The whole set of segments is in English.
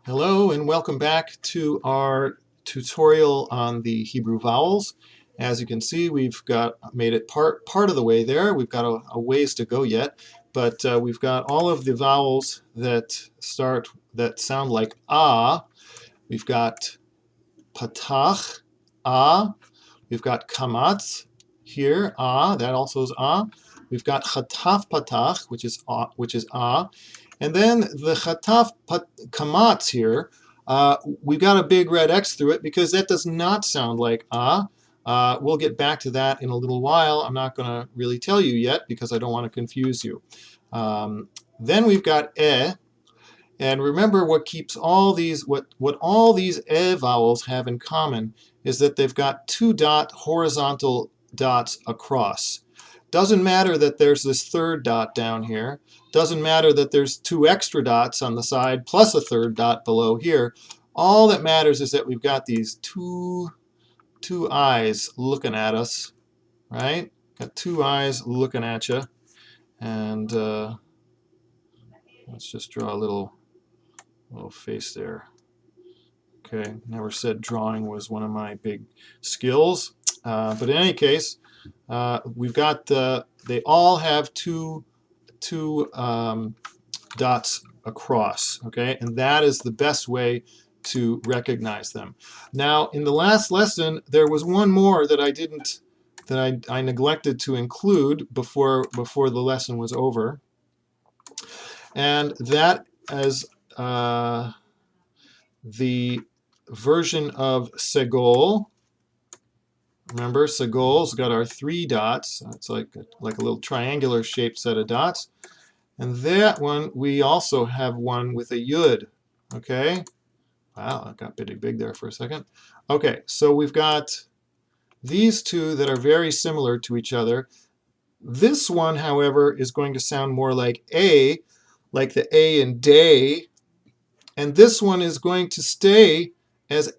Hello and welcome back to our tutorial on the Hebrew vowels. As you can see, we've got made it part of the way there. We've got a ways to go yet, but we've got all of the vowels that sound like ah. We've got patach, ah. We've got kamatz here, ah. That also is ah. We've got chataf patach, which is ah. And then the chataf kamatz here, we've got a big red X through it because that does not sound like ah. We'll get back to that in a little while. I'm not going to really tell you yet because I don't want to confuse you. Then we've got and remember what keeps all these, what all these vowels have in common is that they've got two horizontal dots across. Doesn't matter that there's this third dot down here. Doesn't matter that there's two extra dots on the side plus a third dot below here. All that matters is that we've got these two eyes looking at us, right? Got two eyes looking at you. And let's just draw a little face there. Okay, never said drawing was one of my big skills. But in any case, we've got they all have two dots across, okay, and that is the best way to recognize them. Now, in the last lesson, there was one more that I neglected to include before the lesson was over, and that is the version of Segol. Remember, Segol's got our three dots. It's like a little triangular shaped set of dots. And that one, we also have one with a yud. Okay? Wow, that got pretty big there for a second. Okay, so we've got these two that are very similar to each other. This one, however, is going to sound more like A, like the A in day. And this one is going to stay as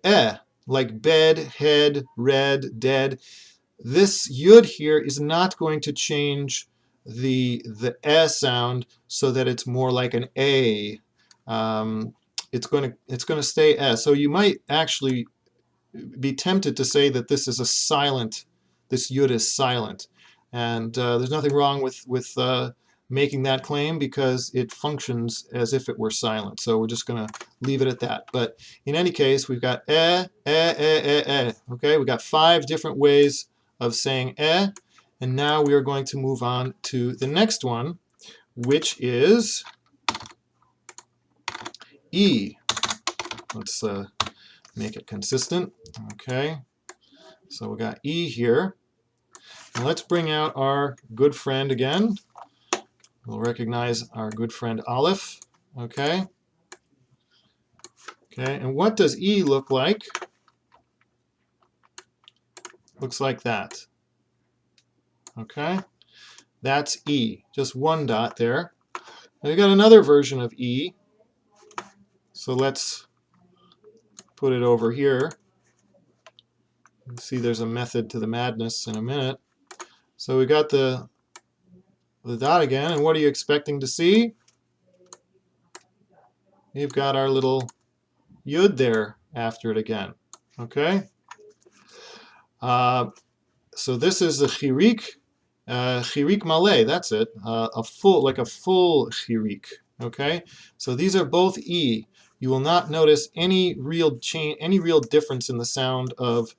like bed, head, red, dead. This yud here is not going to change the sound so that it's more like an A. It's going to stay So you might actually be tempted to say that this is a silent. This yud is silent, and there's nothing wrong with making that claim because it functions as if it were silent. So we're just going to leave it at that. But in any case, we've got Okay, we've got 5 different ways of saying and now we are going to move on to the next one, which is E. Let's make it consistent. Okay, so we got E here. And let's bring out our good friend again. We'll recognize our good friend Aleph. Okay. Okay, and what does E look like? Looks like that. Okay, that's E. Just one dot there. Now we got another version of E. So let's put it over here. You see there's a method to the madness in a minute. So we got the dot again, and what are you expecting to see? You've got our little yud there after it again. Okay? So this is the chirik maleh, that's it. A full chirik. Okay? So these are both E. You will not notice any real difference in the sound of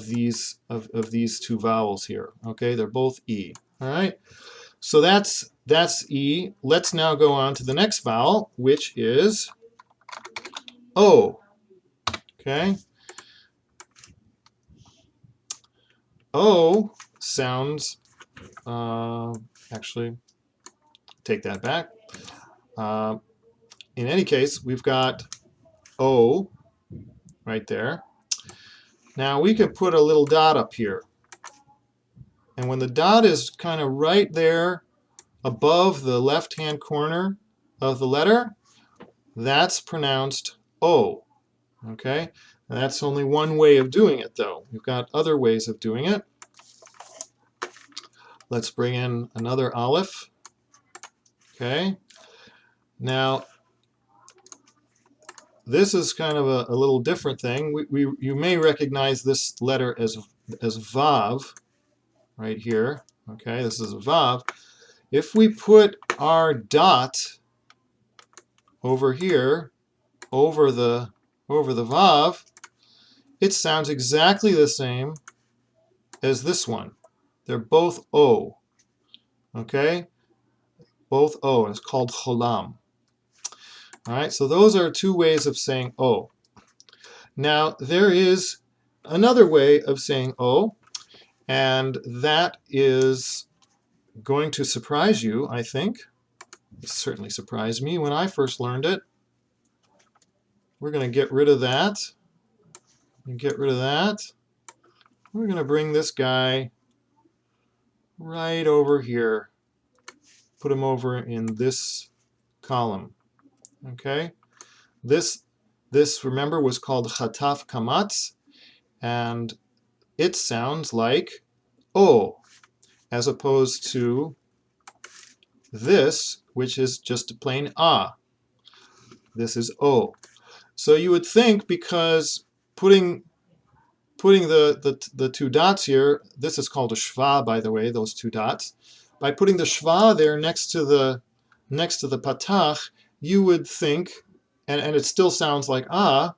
these two vowels here. Okay? They're both E. All right? So that's E. Let's now go on to the next vowel, which is O. Okay? O sounds, actually, take that back. In any case, we've got O right there. Now we can put a little dot up here. And when the dot is kind of right there above the left-hand corner of the letter, that's pronounced O. Okay? And that's only one way of doing it, though. We've got other ways of doing it. Let's bring in another Aleph. Okay? Now, this is kind of a little different thing. You may recognize this letter as Vav right here. Okay, this is a Vav. If we put our dot over here, over the Vav, it sounds exactly the same as this one. They're both O. Okay? Both O. It's called cholam. All right, so those are two ways of saying O. Now, there is another way of saying O, and that is going to surprise you, I think. It certainly surprised me when I first learned it. We're going to get rid of that. And get rid of that. We're going to bring this guy right over here. Put him over in this column. Okay? This remember, was called Chataf Kamatz, and it sounds like O, as opposed to this, which is just a plain A. This is O. So you would think, because putting the two dots here, this is called a shva, by the way, those two dots. By putting the shva there next to the patach, you would think, and it still sounds like ah,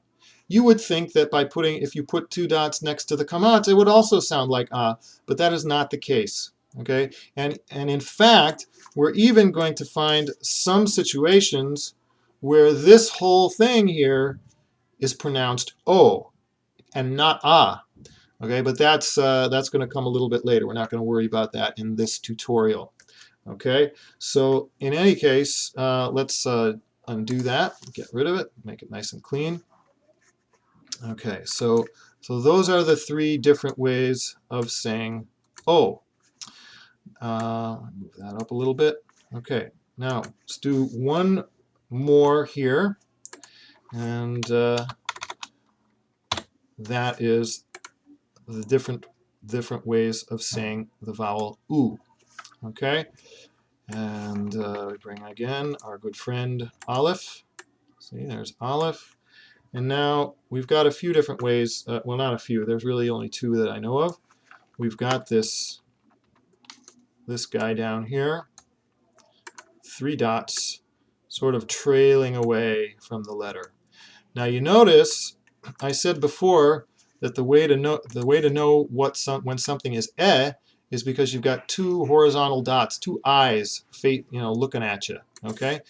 you would think that if you put two dots next to the kamatz, it would also sound like ah, but that is not the case. Okay, and in fact, we're even going to find some situations where this whole thing here is pronounced o and not ah. Okay, but that's going to come a little bit later. We're not going to worry about that in this tutorial. Okay, so in any case, let's undo that, get rid of it, make it nice and clean. Okay, so those are the three different ways of saying O. Move that up a little bit. Okay, now let's do one more here, and that is the different ways of saying the vowel U. Okay, and we bring again our good friend Aleph. See, there's Aleph. And now we've got a few different ways, well, not a few, there's really only two that I know of. We've got this guy down here, three dots, sort of trailing away from the letter. Now you notice, I said before that the way to know when something is is because you've got two horizontal dots, two eyes, looking at you. Okay?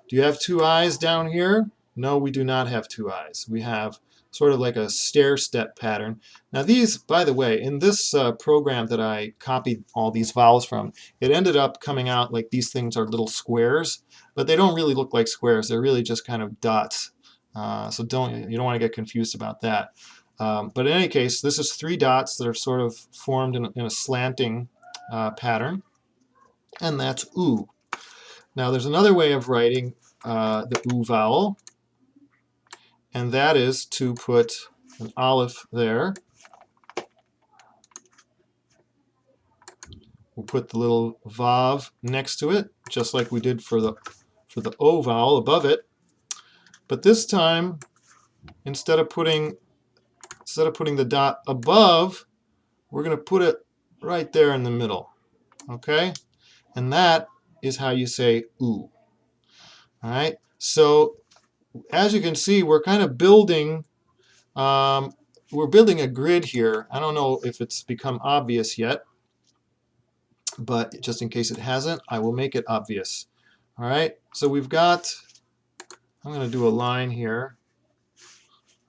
Do you have two eyes down here? No, we do not have two eyes. We have sort of like a stair-step pattern. Now these, by the way, in this program that I copied all these vowels from, it ended up coming out like these things are little squares, but they don't really look like squares. They're really just kind of dots. So you don't want to get confused about that. But in any case, this is three dots that are sort of formed in a slanting pattern, and that's U. Now there's another way of writing the U vowel, and that is to put an aleph there. We'll put the little vav next to it, just like we did for the O vowel above it. But this time, instead of putting the dot above, we're going to put it right there in the middle. Okay? And that is how you say U. All right? So as you can see, we're kind of building a grid here. I don't know if it's become obvious yet, but just in case it hasn't, I will make it obvious. All right, so we've got, I'm going to do a line here,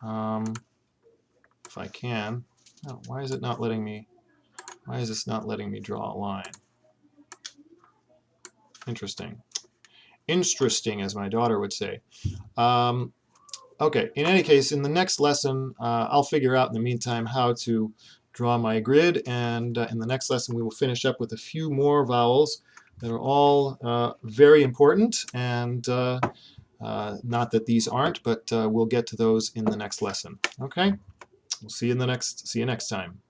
if I can. Oh, why is this not letting me draw a line? Interesting. Interesting, as my daughter would say. Okay, in any case, in the next lesson, I'll figure out in the meantime how to draw my grid, and in the next lesson we will finish up with a few more vowels that are all very important, and not that these aren't, but we'll get to those in the next lesson. Okay? We'll see you next time.